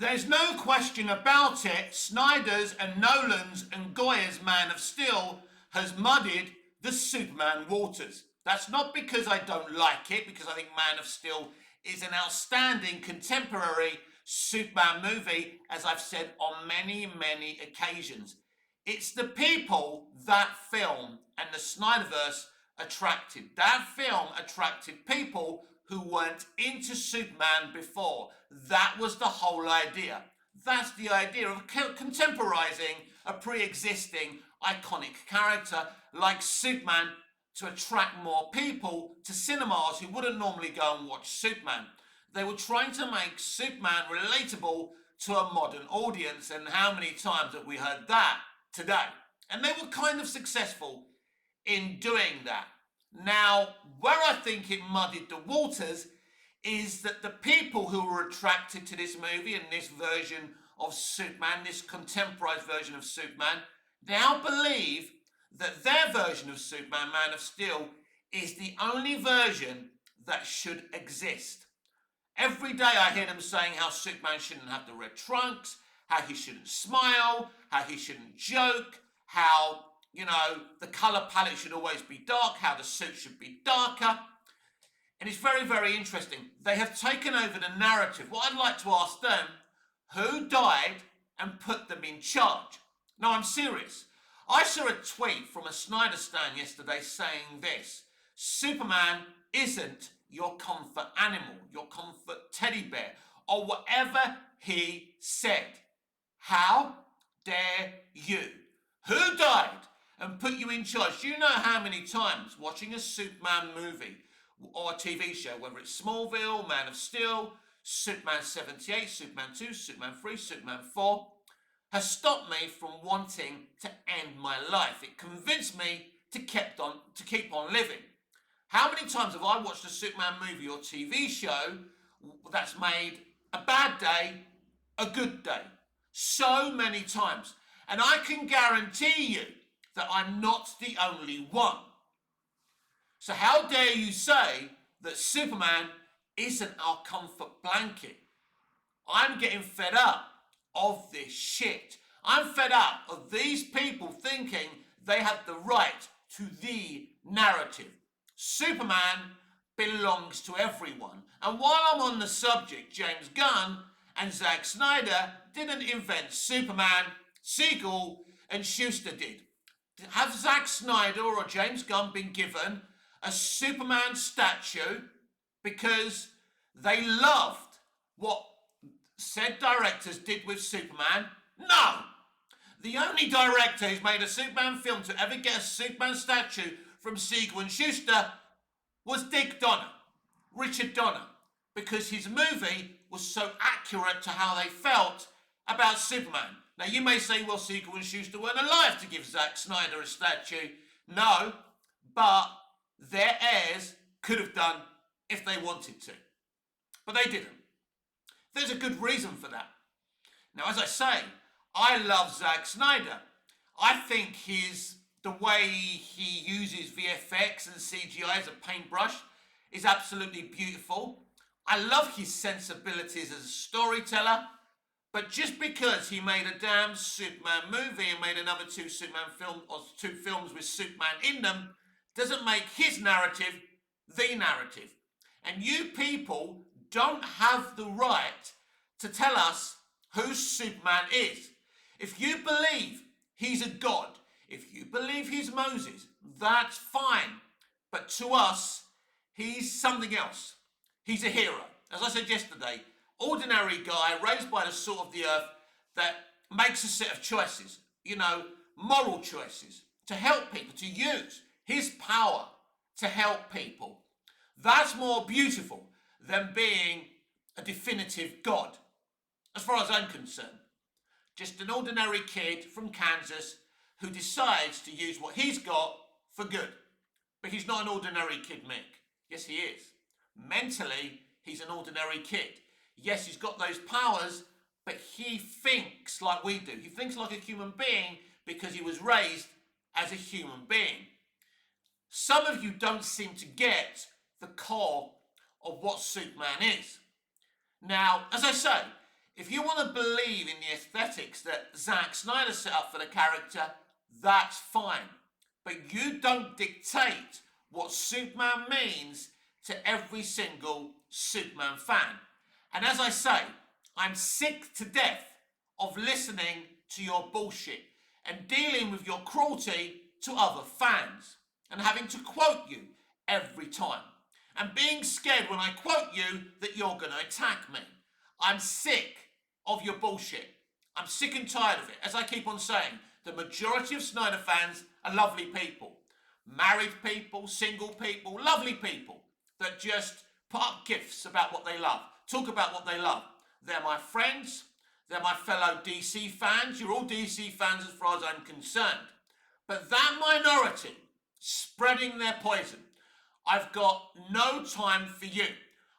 There's no question about it. Snyder's and Nolan's and Goya's Man of Steel has muddied the Superman waters. That's not because I don't like it, because I think Man of Steel is an outstanding contemporary Superman movie, as I've said on many, many occasions. It's the people that film and the Snyderverse attracted. That film attracted people who weren't into Superman before. That was the whole idea. That's the idea of contemporizing a pre-existing iconic character like Superman to attract more people to cinemas who wouldn't normally go and watch Superman. They were trying to make Superman relatable to a modern audience, and how many times have we heard that today? And they were kind of successful in doing that. Now, where I think it muddied the waters is that the people who were attracted to this movie and this version of Superman, this contemporized version of Superman, now believe that their version of Superman, Man of Steel, is the only version that should exist. Every day I hear them saying how Superman shouldn't have the red trunks, how he shouldn't smile, how he shouldn't joke, how, the colour palette should always be dark, how the suit should be darker. And it's very, very interesting. They have taken over the narrative. What I'd like to ask them, who died and put them in charge? No, I'm serious. I saw a tweet from a Snyder stan yesterday saying this: Superman isn't your comfort animal, your comfort teddy bear, or whatever he said. How dare you? Who died and put you in charge? Do you know how many times watching a Superman movie or a TV show, whether it's Smallville, Man of Steel, Superman 78, Superman 2, Superman 3, Superman 4, has stopped me from wanting to end my life? It convinced me to keep on living. How many times have I watched a Superman movie or TV show that's made a bad day a good day? So many times. And I can guarantee you that I'm not the only one. So how dare you say that Superman isn't our comfort blanket? I'm getting fed up of this shit. I'm fed up of these people thinking they have the right to the narrative. Superman belongs to everyone. And while I'm on the subject, James Gunn and Zack Snyder didn't invent Superman. Siegel and Schuster did. Have Zack Snyder or James Gunn been given a Superman statue because they loved what said directors did with Superman? No! The only director who's made a Superman film to ever get a Superman statue from Siegel and Schuster was Richard Donner, because his movie was so accurate to how they felt about Superman. Now you may say, well, Siegel and Schuster weren't alive to give Zack Snyder a statue. No, but their heirs could have done if they wanted to. But they didn't. There's a good reason for that. Now, as I say, I love Zack Snyder. I think the way he uses VFX and CGI as a paintbrush is absolutely beautiful. I love his sensibilities as a storyteller. But just because he made a damn Superman movie and made another two films with Superman in them, doesn't make his narrative the narrative. And you people don't have the right to tell us who Superman is. If you believe he's a god, if you believe he's Moses, that's fine. But to us, he's something else. He's a hero. As I said yesterday, ordinary guy raised by the salt of the earth that makes a set of choices, moral choices to help people, to use his power to help people. That's more beautiful than being a definitive God, as far as I'm concerned. Just an ordinary kid from Kansas who decides to use what he's got for good. But he's not an ordinary kid, Mick. Yes, he is. Mentally, he's an ordinary kid. Yes, he's got those powers, but he thinks like we do. He thinks like a human being because he was raised as a human being. Some of you don't seem to get the core of what Superman is. Now, as I say, If you want to believe in the aesthetics that Zack Snyder set up for the character, that's fine. But you don't dictate what Superman means to every single Superman fan. And as I say, I'm sick to death of listening to your bullshit and dealing with your cruelty to other fans and having to quote you every time and being scared when I quote you that you're going to attack me. I'm sick of your bullshit. I'm sick and tired of it. As I keep on saying, the majority of Snyder fans are lovely people. Married people, single people, lovely people that just put up gifs about what they love, talk about what they love. They're my friends. They're my fellow DC fans. You're all DC fans as far as I'm concerned. But that minority spreading their poison, I've got no time for you.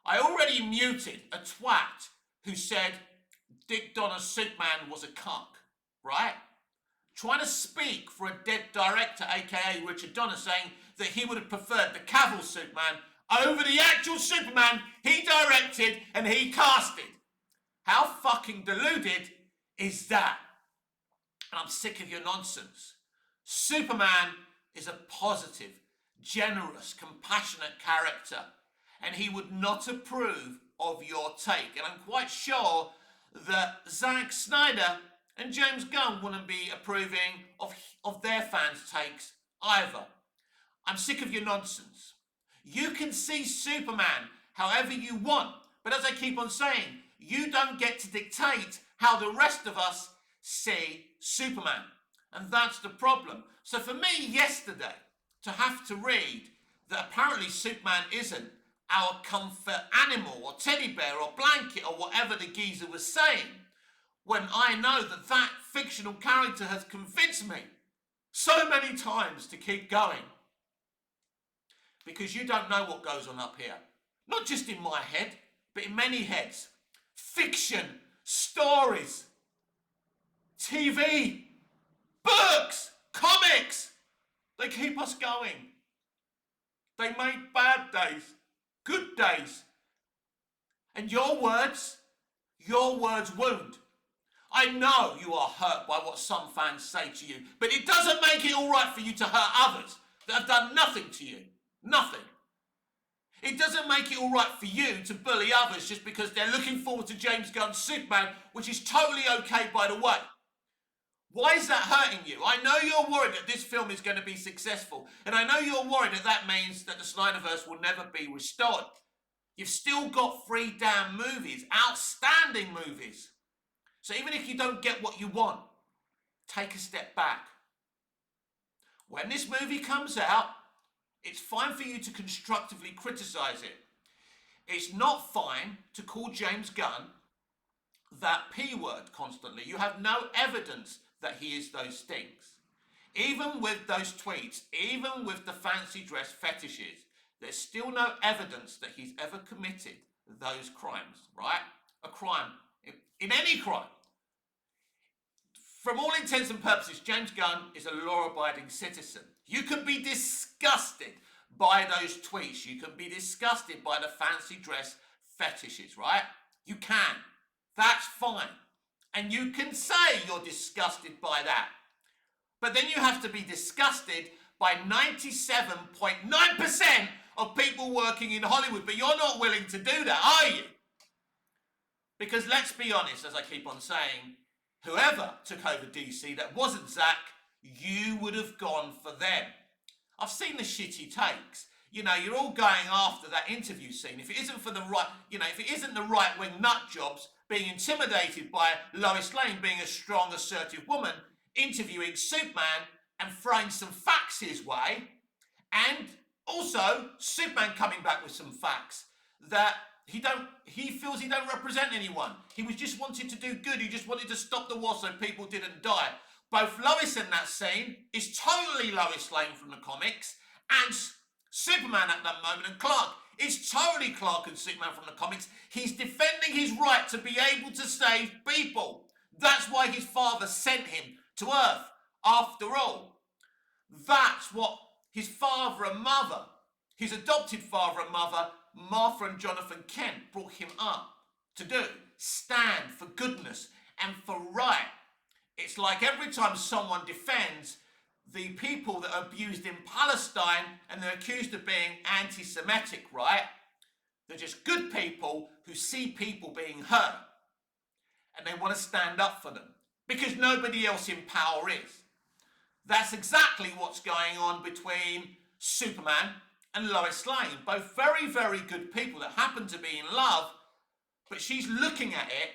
I already muted a twat who said Dick Donner's Superman was a cuck, right? Trying to speak for a dead director, aka Richard Donner, saying that he would have preferred the Cavill Superman over the actual Superman he directed and he casted. How fucking deluded is that? And I'm sick of your nonsense. Superman is a positive, generous, compassionate character, and he would not approve of your take. And I'm quite sure that Zack Snyder and James Gunn wouldn't be approving of their fans' takes either. I'm sick of your nonsense. You can see Superman however you want, but as I keep on saying, you don't get to dictate how the rest of us see Superman. And that's the problem. So for me yesterday, to have to read that apparently Superman isn't our comfort animal or teddy bear or blanket or whatever the geezer was saying, when I know that that fictional character has convinced me so many times to keep going. Because you don't know what goes on up here. Not just in my head, but in many heads. Fiction, stories, TV, books, comics. They keep us going. They make bad days, good days. And your words wound. I know you are hurt by what some fans say to you, but it doesn't make it all right for you to hurt others that have done nothing to you. Nothing. It doesn't make it all right for you to bully others just because they're looking forward to James Gunn's Superman, which is totally okay, by the way. Why is that hurting you? I know you're worried that this film is going to be successful, and I know you're worried that that means that the Snyderverse will never be restored. You've still got 3 damn movies, outstanding movies. So even if you don't get what you want, take a step back. When this movie comes out, it's fine for you to constructively criticize it. It's not fine to call James Gunn that P word constantly. You have no evidence that he is those things. Even with those tweets, even with the fancy dress fetishes, there's still no evidence that he's ever committed those crimes, right? A crime, in any crime. From all intents and purposes, James Gunn is a law-abiding citizen. You can be disgusted by those tweets. You can be disgusted by the fancy dress fetishes, right? You can. That's fine. And you can say you're disgusted by that. But then you have to be disgusted by 97.9% of people working in Hollywood. But you're not willing to do that, are you? Because let's be honest, as I keep on saying, whoever took over DC that wasn't Zack, you would have gone for them. I've seen the shitty takes. You know, you're all going after that interview scene. If it isn't for the right, if it isn't the right-wing nut jobs being intimidated by Lois Lane being a strong, assertive woman, interviewing Superman and throwing some facts his way, and also Superman coming back with some facts that he feels he don't represent anyone. He was just wanted to do good. He just wanted to stop the war so people didn't die. Both Lois in that scene is totally Lois Lane from the comics, and Superman at that moment, and Clark is totally Clark and Superman from the comics. He's defending his right to be able to save people. That's why his father sent him to Earth, after all. That's what his father and mother, his adopted father and mother, Martha and Jonathan Kent, brought him up to do. stand for goodness and for right. It's like every time someone defends the people that are abused in Palestine and they're accused of being anti-Semitic, right? They're just good people who see people being hurt and they want to stand up for them because nobody else in power is. That's exactly what's going on between Superman and Lois Lane. Both very, very good people that happen to be in love, but she's looking at it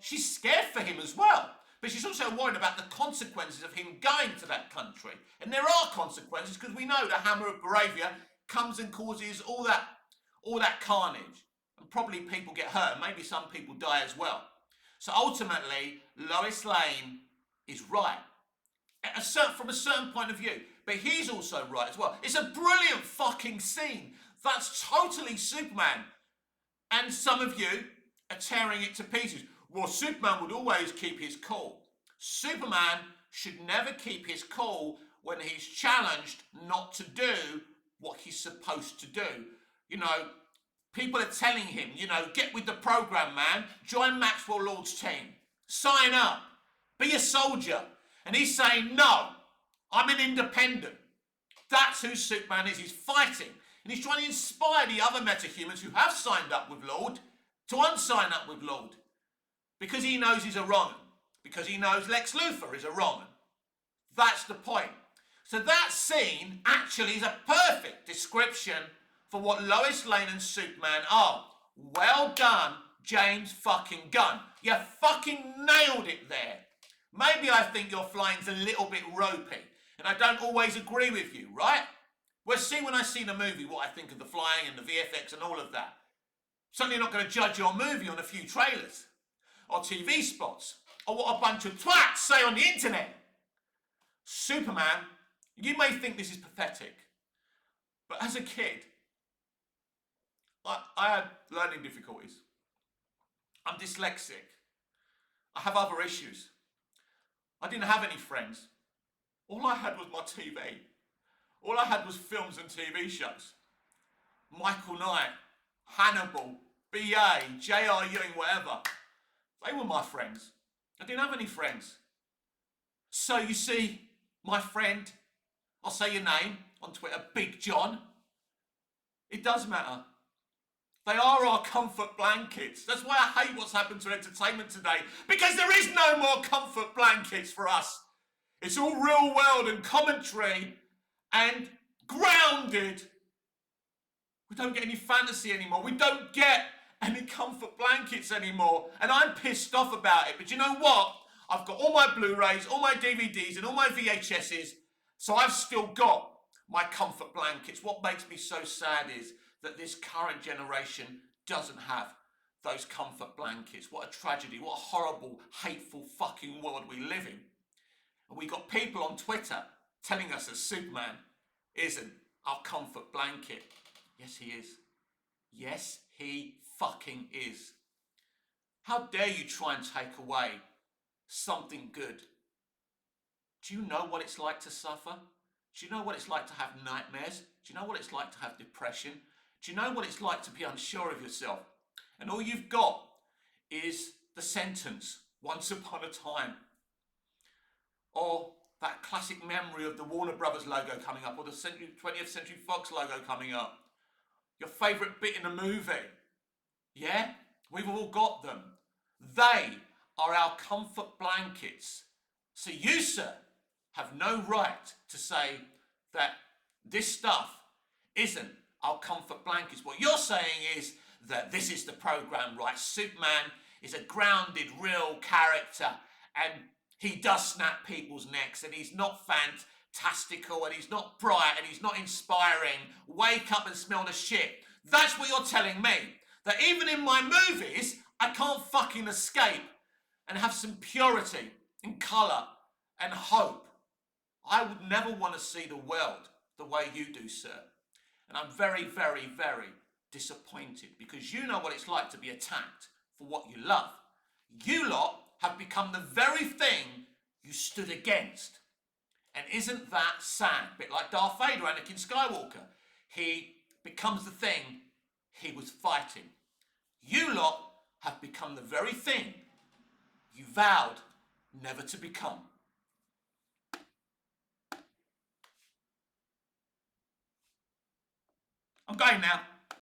she's scared for him as well. But she's also worried about the consequences of him going to that country. And there are consequences because we know the Hammer of Moravia comes and causes all that carnage. And probably people get hurt and maybe some people die as well. So ultimately, Lois Lane is right. From a certain point of view. But he's also right as well. It's a brilliant fucking scene. That's totally Superman. And some of you are tearing it to pieces. Well, Superman would always keep his cool. Superman should never keep his cool when he's challenged not to do what he's supposed to do. You know, people are telling him, get with the program, man. Join Maxwell Lord's team. Sign up. Be a soldier. And he's saying, no, I'm an independent. That's who Superman is. He's fighting. And he's trying to inspire the other metahumans who have signed up with Lord to unsign up with Lord. Because he knows he's a wrong 'un. Because he knows Lex Luthor is a wrong 'un. That's the point. So that scene actually is a perfect description for what Lois Lane and Superman are. Well done, James fucking Gunn. You fucking nailed it there. Maybe I think your flying's a little bit ropey, and I don't always agree with you, right? We'll see when I see the movie what I think of the flying and the VFX and all of that. Certainly not going to judge your movie on a few trailers, or TV spots, or what a bunch of twats say on the internet. Superman, you may think this is pathetic, but as a kid, I had learning difficulties. I'm dyslexic. I have other issues. I didn't have any friends. All I had was my TV. All I had was films and TV shows. Michael Knight, Hannibal, B.A., J.R. Ewing, whatever. They were my friends. I didn't have any friends. So you see, my friend, I'll say your name on Twitter, Big John. It does matter. They are our comfort blankets. That's why I hate what's happened to entertainment today. Because there is no more comfort blankets for us. It's all real world and commentary and grounded. We don't get any fantasy anymore. We don't get any comfort blankets anymore. And I'm pissed off about it. But you know what? I've got all my Blu-rays, all my DVDs and all my VHSs. So I've still got my comfort blankets. What makes me so sad is that this current generation doesn't have those comfort blankets. What a tragedy. What a horrible, hateful fucking world we live in. And we got people on Twitter telling us that Superman isn't our comfort blanket. Yes, he is. Yes, he fucking is. How dare you try and take away something good? Do you know what it's like to suffer? Do you know what it's like to have nightmares? Do you know what it's like to have depression? Do you know what it's like to be unsure of yourself? And all you've got is the sentence, once upon a time. Or that classic memory of the Warner Brothers logo coming up, or the 20th Century Fox logo coming up. Your favourite bit in a movie. Yeah? We've all got them. They are our comfort blankets. So you, sir, have no right to say that this stuff isn't our comfort blankets. What you're saying is that this is the program, right? Superman is a grounded, real character, and he does snap people's necks, and he's not fantastical, and he's not bright, and he's not inspiring. Wake up and smell the shit. That's what you're telling me. That even in my movies, I can't fucking escape and have some purity and colour and hope. I would never want to see the world the way you do, sir. And I'm very, very, very disappointed because you know what it's like to be attacked for what you love. You lot have become the very thing you stood against. And isn't that sad? A bit like Darth Vader, Anakin Skywalker. He becomes the thing he was fighting. You lot have become the very thing you vowed never to become. I'm going now.